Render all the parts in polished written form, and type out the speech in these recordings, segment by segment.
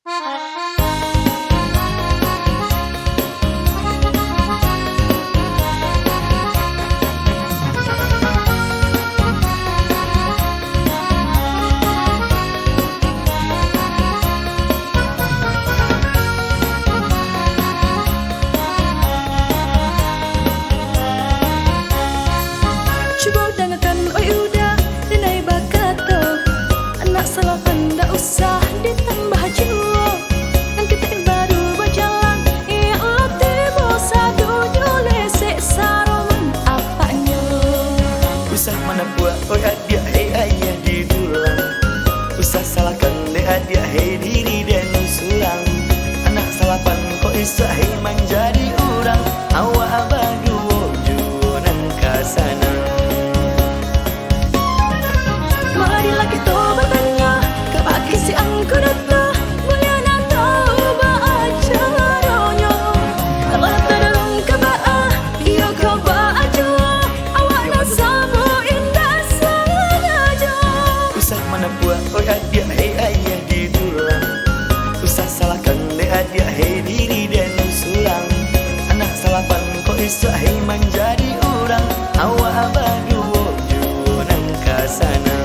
Coba dengarkan, oi udah dinai bakato. Anak salapan dah usah ditambah jiwa. Dan kita yang baru berjalan, ya Allah tiba satu jolesek saroman apanya. Usah mana buat oi adik hei ayah di tulang. Usah salahkan le adik hei diri dan sulang. Anak salapan kok isa hei menjadi orang. Awak abang duo junan kasana. Marilah kita bertanya kepada si angku data. Mulia nak tahu baacaranya. Kalau terang kebaah, ia kebaa jua. Awak nak sabu indah sengaja. Usah mana buat oi adik hei ayah di tulang. Usah salahkan le adik hei diri dan sulang. Anak salapan kok isa hei menjadi orang. Awak abang duo junan kasana.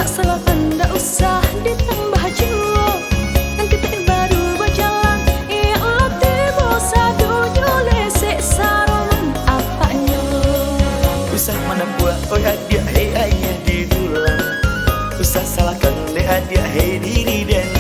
Salapan dah usah ditambah jiwa. Dan kita yang baru berjalan, ya Allah tiba satu jolesek saroman apanya. Usah mana buat oi adik hei ayah di tulang. Usah salahkan le adik hei diri dan